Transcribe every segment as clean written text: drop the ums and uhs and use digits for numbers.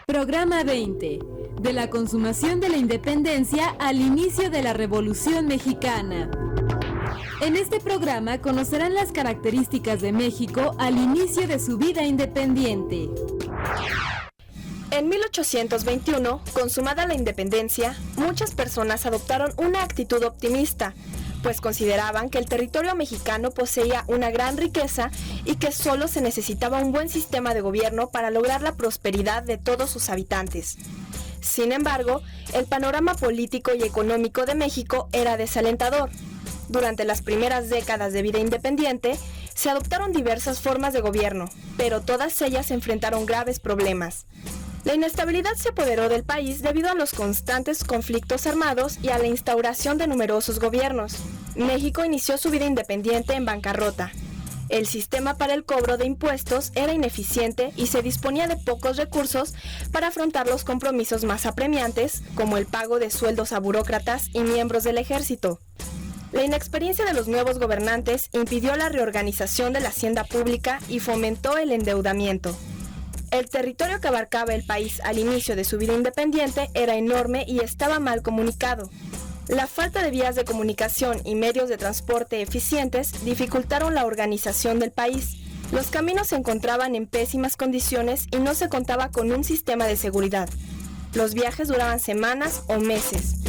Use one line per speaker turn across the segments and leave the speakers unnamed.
Programa 20. De la consumación de la independencia al inicio de la Revolución Mexicana. En este programa conocerán las características de México al inicio de su vida independiente.
En 1821, consumada la independencia, muchas personas adoptaron una actitud optimista, pues consideraban que el territorio mexicano poseía una gran riqueza y que solo se necesitaba un buen sistema de gobierno para lograr la prosperidad de todos sus habitantes. Sin embargo, el panorama político y económico de México era desalentador. Durante las primeras décadas de vida independiente, se adoptaron diversas formas de gobierno, pero todas ellas enfrentaron graves problemas. La inestabilidad se apoderó del país debido a los constantes conflictos armados y a la instauración de numerosos gobiernos. México inició su vida independiente en bancarrota. El sistema para el cobro de impuestos era ineficiente y se disponía de pocos recursos para afrontar los compromisos más apremiantes, como el pago de sueldos a burócratas y miembros del ejército. La inexperiencia de los nuevos gobernantes impidió la reorganización de la hacienda pública y fomentó el endeudamiento. El territorio que abarcaba el país al inicio de su vida independiente era enorme y estaba mal comunicado. La falta de vías de comunicación y medios de transporte eficientes dificultaron la organización del país. Los caminos se encontraban en pésimas condiciones y no se contaba con un sistema de seguridad. Los viajes duraban semanas o meses.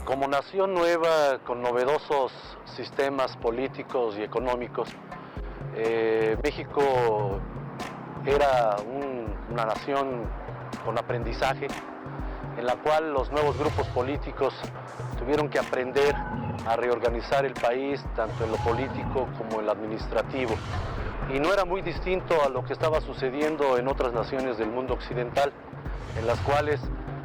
Como nación nueva, con novedosos sistemas políticos y económicos, México era una nación con aprendizaje, en la cual los nuevos grupos políticos tuvieron que aprender a reorganizar el país, tanto en lo político como en lo administrativo. Y no era muy distinto a lo que estaba sucediendo en otras naciones del mundo occidental, en las cuales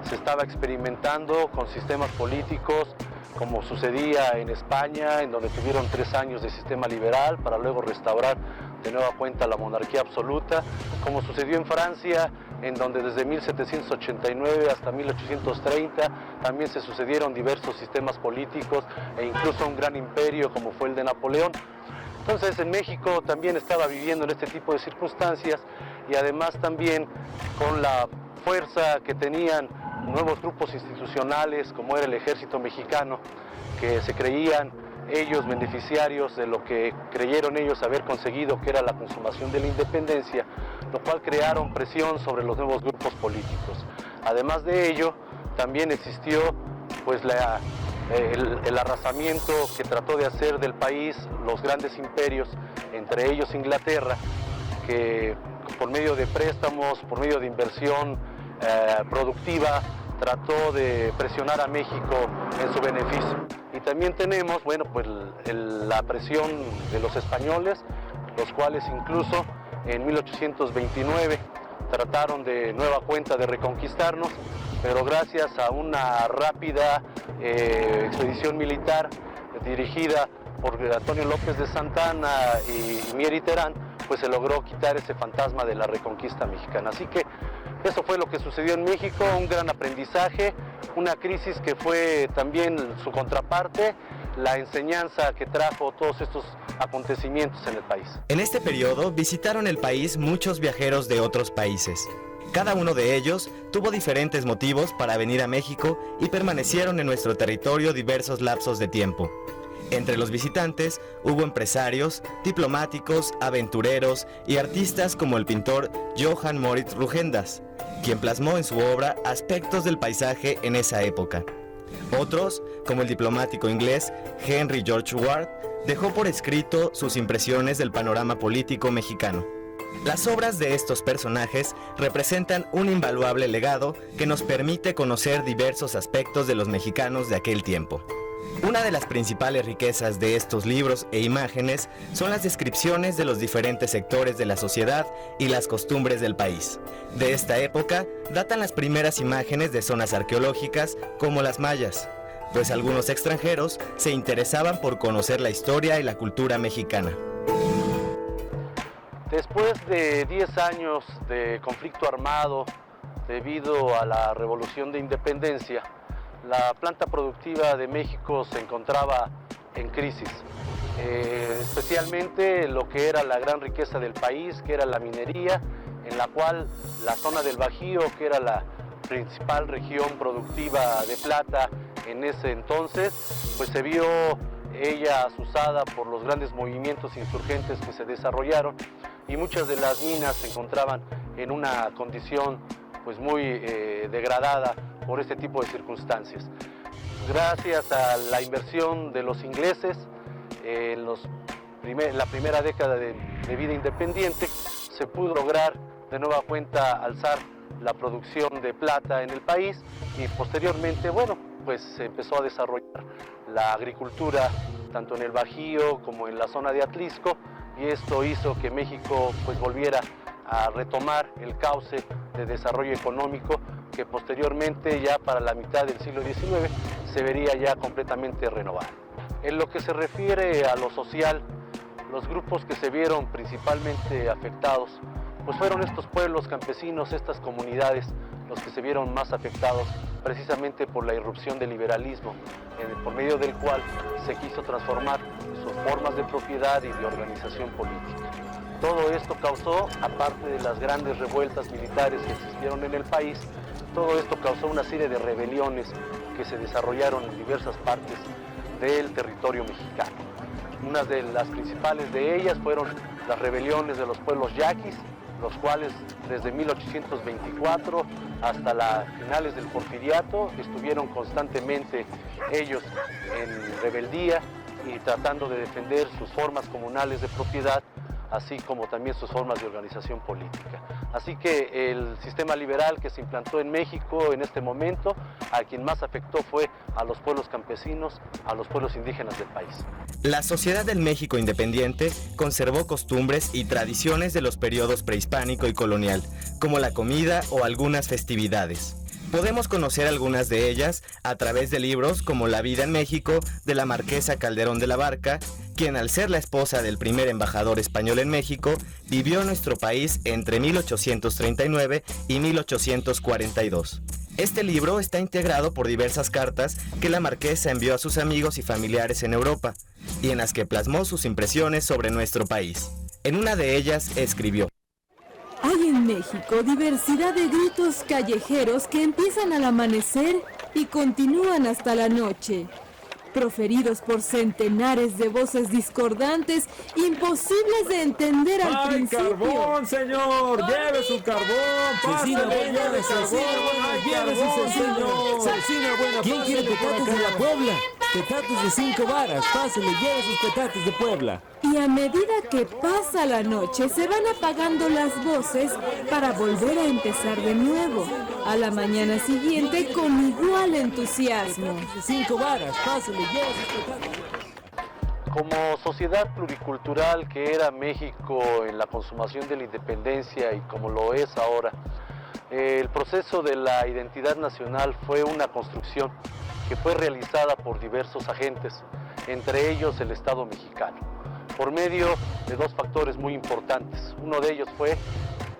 se estaba experimentando con sistemas políticos, como sucedía en España, en donde tuvieron 3 años de sistema liberal para luego restaurar de nueva cuenta la monarquía absoluta, como sucedió en Francia, en donde desde 1789 hasta 1830 también se sucedieron diversos sistemas políticos e incluso un gran imperio como fue el de Napoleón. Entonces en México también estaba viviendo en este tipo de circunstancias y además también con la fuerza que tenían nuevos grupos institucionales como era el ejército mexicano, que se creían ellos beneficiarios de lo que creyeron ellos haber conseguido, que era la consumación de la independencia, lo cual crearon presión sobre los nuevos grupos políticos. Además de ello, también existió pues el arrasamiento que trató de hacer del país los grandes imperios, entre ellos Inglaterra, que por medio de préstamos, por medio de inversión productiva, trató de presionar a México en su beneficio. Y también tenemos, bueno, pues la presión de los españoles, los cuales incluso en 1829 trataron de nueva cuenta de reconquistarnos, pero gracias a una rápida expedición militar dirigida por Antonio López de Santana y Mier y Terán, pues se logró quitar ese fantasma de la reconquista mexicana. Así que eso fue lo que sucedió en México, un gran aprendizaje, una crisis que fue también su contraparte, la enseñanza que trajo todos estos acontecimientos en el país.
En este periodo visitaron el país muchos viajeros de otros países. Cada uno de ellos tuvo diferentes motivos para venir a México y permanecieron en nuestro territorio diversos lapsos de tiempo. Entre los visitantes hubo empresarios, diplomáticos, aventureros y artistas como el pintor Johann Moritz Rugendas, quien plasmó en su obra aspectos del paisaje en esa época. Otros, como el diplomático inglés Henry George Ward, dejó por escrito sus impresiones del panorama político mexicano. Las obras de estos personajes representan un invaluable legado que nos permite conocer diversos aspectos de los mexicanos de aquel tiempo. Una de las principales riquezas de estos libros e imágenes son las descripciones de los diferentes sectores de la sociedad y las costumbres del país. De esta época datan las primeras imágenes de zonas arqueológicas como las mayas, pues algunos extranjeros se interesaban por conocer la historia y la cultura mexicana.
Después de 10 años de conflicto armado debido a la Revolución de Independencia, la planta productiva de México se encontraba en crisis, especialmente lo que era la gran riqueza del país, que era la minería, en la cual la zona del Bajío, que era la principal región productiva de plata en ese entonces, pues se vio ella asusada por los grandes movimientos insurgentes que se desarrollaron, y muchas de las minas se encontraban en una condición pues muy degradada por este tipo de circunstancias. Gracias a la inversión de los ingleses en la primera década de vida independiente, se pudo lograr de nueva cuenta alzar la producción de plata en el país, y posteriormente, bueno, pues se empezó a desarrollar la agricultura tanto en el Bajío como en la zona de Atlixco, y esto hizo que México pues volviera a retomar el cauce de desarrollo económico que posteriormente, ya para la mitad del siglo XIX, se vería ya completamente renovado. En lo que se refiere a lo social, los grupos que se vieron principalmente afectados pues fueron estos pueblos campesinos, estas comunidades, los que se vieron más afectados precisamente por la irrupción del liberalismo, por medio del cual se quiso transformar sus formas de propiedad y de organización política. Todo esto causó, aparte de las grandes revueltas militares que existieron en el país, todo esto causó una serie de rebeliones que se desarrollaron en diversas partes del territorio mexicano. Una de las principales de ellas fueron las rebeliones de los pueblos yaquis, los cuales desde 1824 hasta las finales del Porfiriato estuvieron constantemente ellos en rebeldía y tratando de defender sus formas comunales de propiedad, así como también sus formas de organización política. Así que el sistema liberal que se implantó en México en este momento, a quien más afectó fue a los pueblos campesinos, a los pueblos indígenas del país.
La sociedad del México independiente conservó costumbres y tradiciones de los periodos prehispánico y colonial, como la comida o algunas festividades. Podemos conocer algunas de ellas a través de libros como La vida en México, de la marquesa Calderón de la Barca, quien al ser la esposa del primer embajador español en México, vivió en nuestro país entre 1839 y 1842. Este libro está integrado por diversas cartas que la marquesa envió a sus amigos y familiares en Europa, y en las que plasmó sus impresiones sobre nuestro país. En una de ellas escribió:
Hay en México diversidad de gritos callejeros que empiezan al amanecer y continúan hasta la noche, proferidos por centenares de voces discordantes, imposibles de entender al principio.
¡Carbón, señor! ¡Lleve su carbón! ¡Pásale, lleve carbón! ¡Señor!
¿Quién quiere petates de la Puebla? Petates de 5 varas, pásale, lleve sus petates de Puebla.
Y a medida que pasa la noche, se van apagando las voces para volver a empezar de nuevo, a la mañana siguiente con igual entusiasmo.
5 varas, pásale, lleve sus petates.
Como sociedad pluricultural que era México en la consumación de la independencia y como lo es ahora, el proceso de la identidad nacional fue una construcción que fue realizada por diversos agentes, entre ellos el Estado mexicano, por medio de dos factores muy importantes. Uno de ellos fue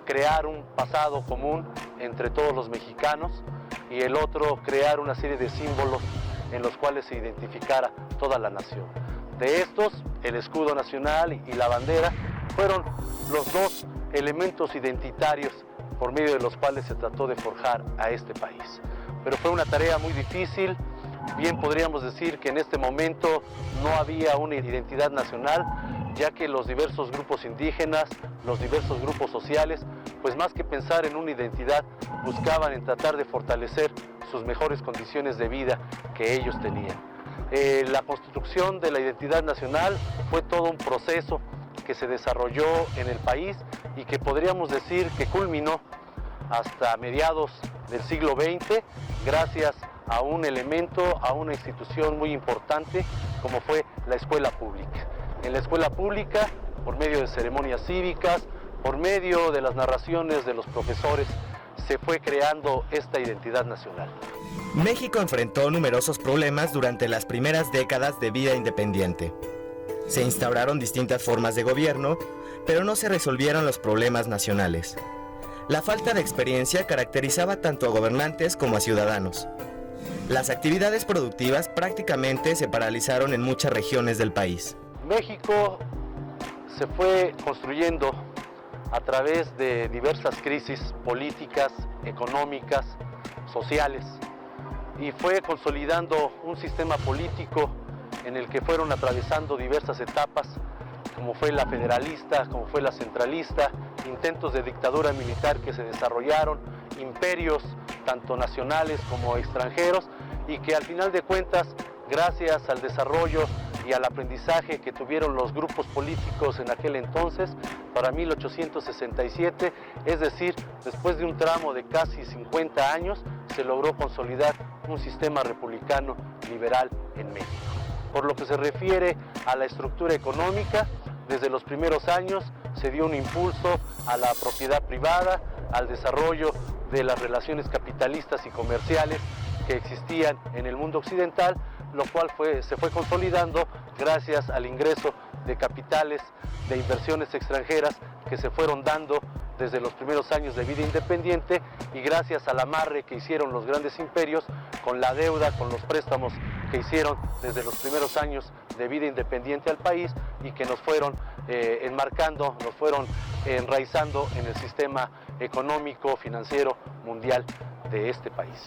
crear un pasado común entre todos los mexicanos, y el otro, crear una serie de símbolos en los cuales se identificara toda la nación. De estos, el escudo nacional y la bandera fueron los dos elementos identitarios por medio de los cuales se trató de forjar a este país. Pero fue una tarea muy difícil. Bien podríamos decir que en este momento no había una identidad nacional, ya que los diversos grupos indígenas, los diversos grupos sociales, pues más que pensar en una identidad, buscaban en tratar de fortalecer sus mejores condiciones de vida que ellos tenían. La construcción de la identidad nacional fue todo un proceso que se desarrolló en el país y que podríamos decir que culminó hasta mediados del siglo XX, gracias a un elemento, a una institución muy importante como fue la escuela pública. En la escuela pública, por medio de ceremonias cívicas, por medio de las narraciones de los profesores, se fue creando esta identidad nacional.
México enfrentó numerosos problemas durante las primeras décadas de vida independiente. Se instauraron distintas formas de gobierno, pero no se resolvieron los problemas nacionales. La falta de experiencia caracterizaba tanto a gobernantes como a ciudadanos. Las actividades productivas prácticamente se paralizaron en muchas regiones del país.
México se fue construyendo a través de diversas crisis políticas, económicas, sociales, y fue consolidando un sistema político en el que fueron atravesando diversas etapas, como fue la federalista, como fue la centralista, intentos de dictadura militar que se desarrollaron, imperios tanto nacionales como extranjeros, y que al final de cuentas, gracias al desarrollo y al aprendizaje que tuvieron los grupos políticos en aquel entonces, para 1867, es decir, después de un tramo de casi 50 años, se logró consolidar un sistema republicano liberal en México. Por lo que se refiere a la estructura económica, desde los primeros años se dio un impulso a la propiedad privada, al desarrollo de las relaciones capitalistas y comerciales que existían en el mundo occidental, lo cual se fue consolidando gracias al ingreso de capitales, de inversiones extranjeras que se fueron dando desde los primeros años de vida independiente, y gracias al amarre que hicieron los grandes imperios con la deuda, con los préstamos que hicieron desde los primeros años de vida independiente al país, y que nos fueron enmarcando, nos fueron enraizando en el sistema económico, financiero, mundial de este país.